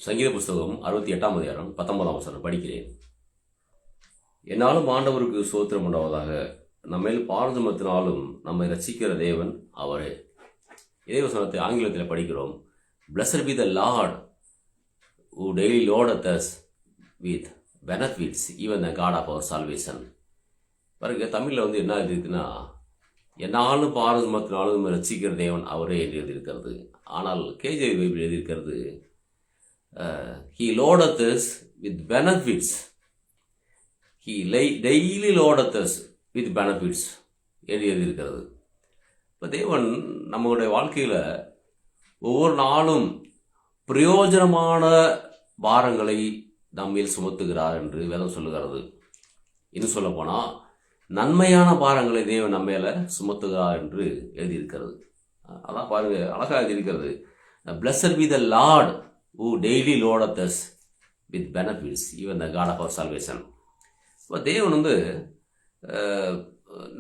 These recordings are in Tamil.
சங்கீத புஸ்தகம் 68ஆம் அதிகாரம் 19ஆம் வசனம் படிக்கிறேன். என்னாலும் ஆண்டவருக்கு ஸ்தோத்திரம் உண்டாவதாக, நம்மேல் பாரதமத்தினாலும் நம்மை ரட்சிக்கிற தேவன் அவரே. இதே வசனத்தை ஆங்கிலத்தில் படிக்கிறோம். Blessed be the Lord who daily loadeth us with benefits, even the God of our salvation. பாருங்க, தமிழில் என்ன எழுதியிருக்குன்னா, என்னாலும் பாரதமத்தினாலும் நம்மை ரட்சிக்கிற தேவன் அவரே என்று எழுதியிருக்கிறது. ஆனால் கேஜே பைபிள் எழுதியிருக்கிறது, he loadeth us with benefits. He daily loadeth us with benefits என்று எழுதியிருக்கிறது. இப்போ தேவன் நம்மளுடைய வாழ்க்கையில் ஒவ்வொரு நாளும் பிரயோஜனமான பாரங்களை நம்மில் சுமத்துகிறார் என்று வேதம் சொல்லுகிறது. இன்னும் சொல்ல போனால் நன்மையான பாரங்களை தேவன் நம்ம மேல சுமத்துகிறார் என்று எழுதியிருக்கிறது. அதான் பாருங்க, அழகாக எழுதியிருக்கிறது. Blessed be the Lord who daily loadeth us with benefits, even the God of our salvation. இப்போ தேவன்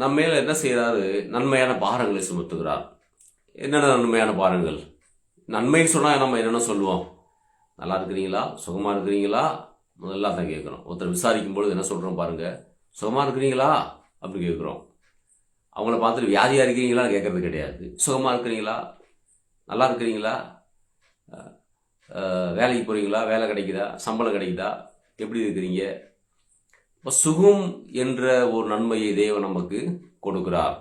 நம்ம மேல என்ன செய்கிறாரு? நன்மையான பாரங்களை சுமத்துகிறார். என்னென்ன நன்மையான பாரங்கள்? நன்மைன்னு சொன்னால் நம்ம என்னென்ன சொல்லுவோம்? நல்லா இருக்கிறீங்களா, சுகமாக இருக்கிறீங்களா, முதல்ல தான் கேட்குறோம். ஒருத்தர் விசாரிக்கும் பொழுது என்ன சொல்கிறோம் பாருங்க, சுகமாக இருக்கிறீங்களா அப்படி கேட்குறோம். அவங்கள பார்த்துட்டு வியாதியாக இருக்கிறீங்களான்னு கேட்கறது கிடையாது. சுகமாக இருக்கிறீங்களா, நல்லா இருக்கிறீங்களா, வேலைக்கு போகிறீங்களா, வேலை கிடைக்குதா, சம்பளம் கிடைக்குதா, எப்படி இருக்கிறீங்க? இப்போ சுகம் என்ற ஒரு நன்மையை தேவன் நமக்கு கொடுக்கிறார்.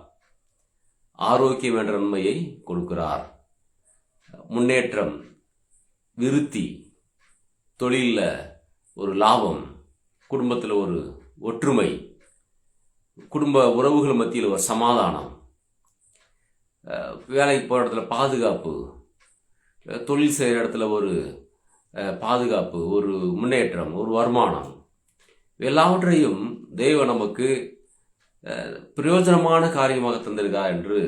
ஆரோக்கியம் என்ற நன்மையை கொடுக்கிறார். முன்னேற்றம், விருத்தி, தொழிலில் ஒரு லாபம், குடும்பத்தில் ஒரு ஒற்றுமை, குடும்ப உறவுகள் மத்தியில் ஒரு சமாதானம், வேலைக்கு போகிற இடத்துல பாதுகாப்பு, தொழில் செய்கிற இடத்துல ஒரு பாதுகாப்பு, ஒரு முன்னேற்றம், ஒரு வருமானம், எல்லாவற்றையும் தேவன் நமக்கு பிரயோஜனமான காரியமாக தந்திருக்கார் என்று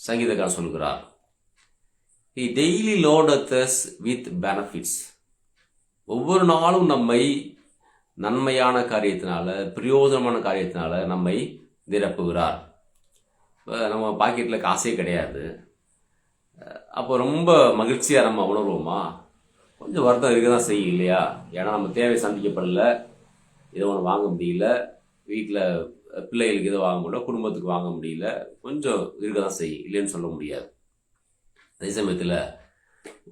சங்கீதக்காரன் சொல்கிறார். He daily loadeth us with benefits. ஒவ்வொரு நாளும் நம்மை நன்மையான காரியத்தினால, பிரயோஜனமான காரியத்தினால நம்மை நிரப்புகிறார். நம்ம பாக்கெட்டில் காசே கிடையாது, அப்போ ரொம்ப மகிழ்ச்சியாக நம்ம உணர்வோமா? கொஞ்சம் வருத்தம் இருக்க தான் செய்யும் இல்லையா? ஏன்னா நம்ம தேவை சந்திக்கப்படல, இதை ஒன்று வாங்க முடியல, வீட்டில் பிள்ளைகளுக்கு இதை வாங்க முடியல, குடும்பத்துக்கு வாங்க முடியல, கொஞ்சம் இருக்க தான் செய்யும், இல்லைன்னு சொல்ல முடியாது. அதே சமயத்தில்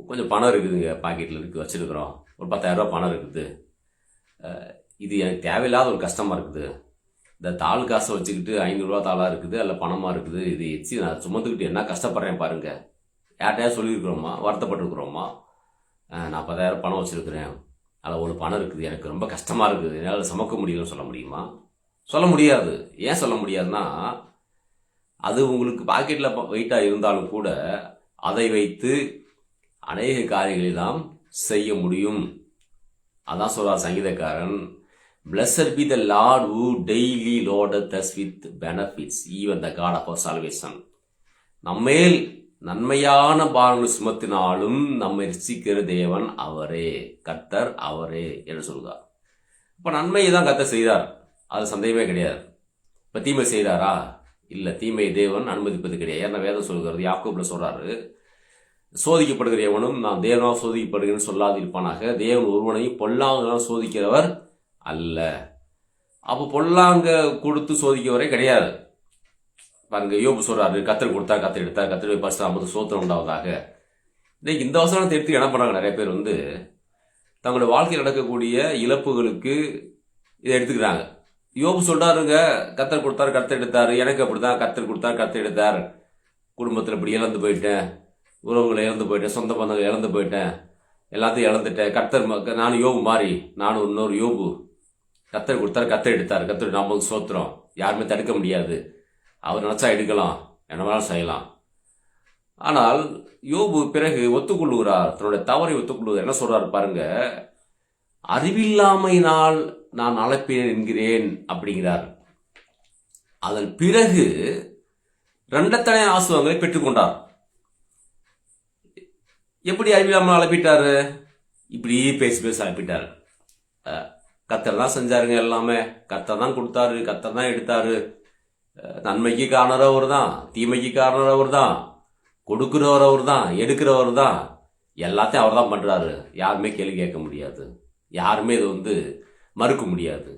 கொஞ்சம் பணம் இருக்குதுங்க, பாக்கெட்டில் இருக்குது, வச்சுருக்குறோம், ஒரு 10,000 ரூபா பணம் இருக்குது, இது எனக்கு தேவையில்லாத ஒரு கஷ்டமாக இருக்குது, இந்த தாள் காசை வச்சுக்கிட்டு 500 ரூபா தாளாக இருக்குது, அதில் பணமாக இருக்குது, இது வச்சு நான் சுமந்துக்கிட்டு என்ன கஷ்டப்படுறேன் பாருங்கள். யார்கிட்டயா சொல்லியிருக்கிறோமா, வருத்தப்பட்டுருக்குறோமா? நான் 10,000 பணம் வச்சுருக்கிறேன், அதில் ஒரு பணம் இருக்குது, எனக்கு ரொம்ப கஷ்டமாக இருக்குது, என்னால் சமக்க முடியலன்னு சொல்ல முடியுமா? சொல்ல முடியாது. ஏன் சொல்ல முடியாதுன்னா, அது உங்களுக்கு பாக்கெட்டில் வெயிட்டாக இருந்தாலும் கூட அதை வைத்து அநேக காரியங்களை நாம் செய்ய முடியும். அதான் சொல்றார் சங்கீதக்காரன், Blessed be the Lord who daily loadeth us with benefits, even the God of our salvation. நம்மேல் நன்மையான பாரங்களை சுமத்தினாலும் நம்மை ரட்சிக்கிற தேவன் அவரே, கர்த்தர் அவரே என்று சொல்கிறார். இப்போ நன்மையை தான் கர்த்தர் செய்தார், அது சந்தேகமே கிடையாது. இப்போ தீமை செய்தாரா? இல்லை, தீமை தேவன் அனுமதிப்பது கிடையாது. ஏன்னா வேதம் சொல்கிறது, யாக்கோபில் சொல்றாரு, சோதிக்கப்படுகிற எவனும் நான் தேவனால் சோதிக்கப்படுகிறேன்னு சொல்லாதிருப்பானாக, தேவன் ஒருவனையும் பொல்லாங்கனால் சோதிக்கிறவர் அல்ல. அப்போ பொல்லாங்க கொடுத்து சோதிக்கவரே கிடையாது. பாருங்க, யோபு சொல்றாரு, கத்தர் கொடுத்தார், கத்தர் எடுத்தார், கத்தர் பரிசுத்தம் சோத்திரம் உண்டாவதாக. இன்னைக்கு இந்த வசனத்தை எடுத்து என்ன பண்றாங்க? நிறைய பேர் தங்களுடைய வாழ்க்கையில் நடக்கக்கூடிய இழப்புகளுக்கு இதை எடுத்துக்கிறாங்க. யோபு சொல்றாருங்க, கத்தர் கொடுத்தாரு, கத்தர் எடுத்தாரு, எனக்கு அப்படித்தான், கத்தர் கொடுத்தாரு, கத்தர் எடுத்தார், குடும்பத்தில் இப்படி இழந்து போயிட்டேன், உறவுகளை இழந்து போயிட்டேன், சொந்த பந்தங்களை இழந்து போயிட்டேன், எல்லாத்தையும் இழந்துட்டேன், கத்தர் நானும் யோபு மாறி, நானும் இன்னொரு யோபு, கத்தர் கொடுத்தாரு, கத்தர் எடுத்தார், கத்தர் நாம சோத்திரம், யாருமே தடுக்க முடியாது, அவர் நினைச்சா எடுக்கலாம், என்ன வேணாலும் செய்யலாம். ஆனால் யோபு பிறகு ஒத்துக்கொள்ளுகிறார், தன்னுடைய தவறை ஒத்துக்கொள்ளுகிறார். என்ன சொல்றாரு பாருங்க, அறிவில்லாமையினால் நான் அழைப்பேன் என்கிறேன் அப்படிங்கிறார். அதன் பிறகு இரண்டத்தனை ஆசுவங்களை பெற்றுக்கொண்டார். எப்படி அறிவில்லாமல் அழைப்பிட்டாரு? இப்படி பேசி பேசி அழைப்பிட்டாரு. கர்த்தர் தான் செஞ்சாருங்க, எல்லாமே கர்த்தர் தான் கொடுத்தாரு, கர்த்தர் தான் எடுத்தாரு, நன்மைக்கு காரணர் அவர் தான், தீமைக்கு காரணர் அவர் தான், கொடுக்கிறவர் அவர் தான், எடுக்கிறவர் தான், எல்லாத்தையும் அவர் தான் பண்ணுறாரு. யாருமே கேள்வி கேட்க முடியாது, யாருமே இதை மறுக்க முடியாது.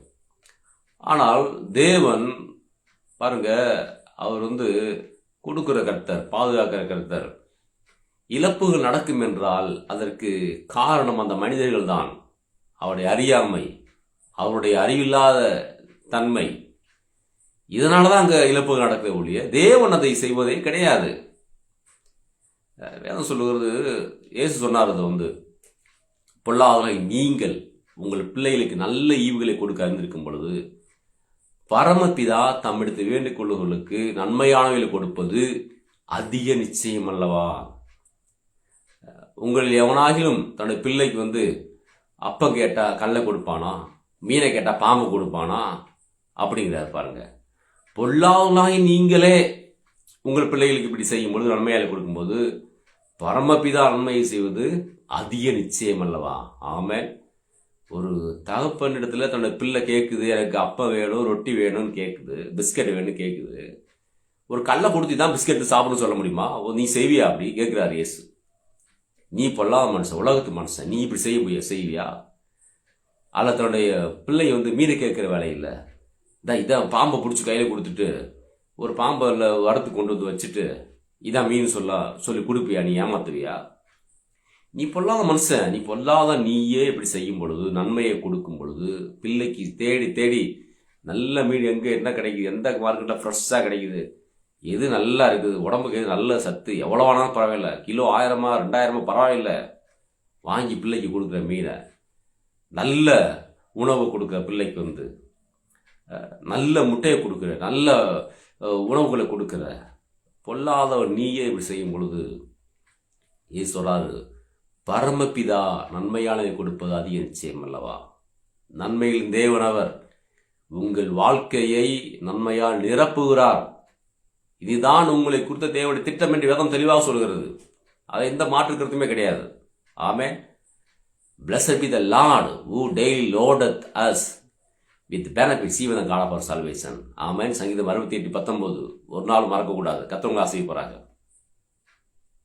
ஆனால் தேவன் பாருங்க, அவர் கொடுக்குற கர்த்தர், பாதுகாக்கிற கர்த்தர். இழப்புகள் நடக்கும் என்றால் அதற்கு காரணம் அந்த மனிதர்கள் தான். அவருடைய அறியாமை, அவருடைய அறிவில்லாத தன்மை, இதனால தான் அங்கே இழப்புகள் நடக்கவே ஒழிய தேவன் அதை செய்வதே கிடையாது. வேதம் சொல்லுகிறது, இயேசு சொன்னார், அது பொல்லாதவர்கள் நீங்கள் உங்கள் பிள்ளைகளுக்கு நல்ல ஈவுகளை கொடுக்க அறிந்திருக்கும் பொழுது பரமபிதா தம்மிடத்து வேண்டிக் கொள்ளுகளுக்கு நன்மையானவைகளை கொடுப்பது அதிக நிச்சயம் அல்லவா? உங்களில் எவனாகிலும் தன்னுடைய பிள்ளைக்கு அப்பம் கேட்டால் கல்லை கொடுப்பானா, மீனை கேட்டால் பாம்பு கொடுப்பானா? அப்படிங்கிறார் பாருங்க. பொல்லாதவர்களாகி நீங்களே உங்கள் பிள்ளைகளுக்கு இப்படி செய்யும் பொழுது நன்மையால கொடுக்கும்போது பரமபிதா நன்மையை செய்வது அதிக நிச்சயம் அல்லவா? ஆமென். ஒரு தகப்பனிடத்துல தன்னோட பிள்ளை கேட்குது, எனக்கு அப்பம் வேணும், ரொட்டி வேணும்னு கேட்குது, பிஸ்கட் வேணும்னு கேட்குது. ஒரு கல்லை கொடுத்து தான் பிஸ்கட் சாப்பிடணும்னு சொல்ல முடியுமா? நீ செய்வியா? அப்படி கேட்குறாரு இயேசு. நீ பொல்லாத மனுஷன், உலகத்து மனுஷன், நீ இப்படி செய்வியா? அல்ல தன்னுடைய பிள்ளை மீனை கேட்குற வேலை இல்லை, இதான் பாம்பை பிடிச்சி கையில் கொடுத்துட்டு ஒரு பாம்பை வரத்து கொண்டு வச்சுட்டு இதான் மீன் சொல்லி கொடுப்பியா? நீ ஏமாத்துவியா? நீ பொல்லாத மனுஷன், நீ பொல்லாத நீயே இப்படி செய்யும் பொழுது, நன்மையை கொடுக்கும் பொழுது, பிள்ளைக்கு தேடி தேடி நல்ல மீன் எங்கே என்ன கிடைக்குது, எந்த மார்க்கெட்டில் ஃப்ரெஷ்ஷாக கிடைக்குது, எது நல்லா இருக்குது, உடம்புக்கு எது நல்ல சத்து, எவ்வளோ வேணாலும் பரவாயில்ல, கிலோ 1000 2000 பரவாயில்ல, வாங்கி பிள்ளைக்கு கொடுக்குற மீனை, நல்ல உணவு கொடுக்குற பிள்ளைக்கு நல்ல முட்டையை கொடுக்குற, நல்ல உணவுகளை கொடுக்குற பொல்லாதவர் நீயே இப்படி செய்யும் பொழுது ஏன் சொல்றாரு? பரமபிதா நன்மையானதை கொடுப்பது அதிக நிச்சயம் அல்லவா? நன்மையில் தேவனவர் உங்கள் வாழ்க்கையை நன்மையால் நிரப்புகிறார். இதுதான் உங்களை குறித்த தேவனுடைய திட்டம் என்று வேதம் தெளிவாக சொல்கிறது. அதை எந்த மாற்று கருத்துமே கிடையாது. ஆமென். Blessed be the Lord who daily loadeth us with benefits even the God of our salvation. ஆமென். சங்கீதம் 68:19 ஒரு நாள் மறக்கக்கூடாது. கர்த்தர் உங்களை ஆசீர்வதிப்பாராக.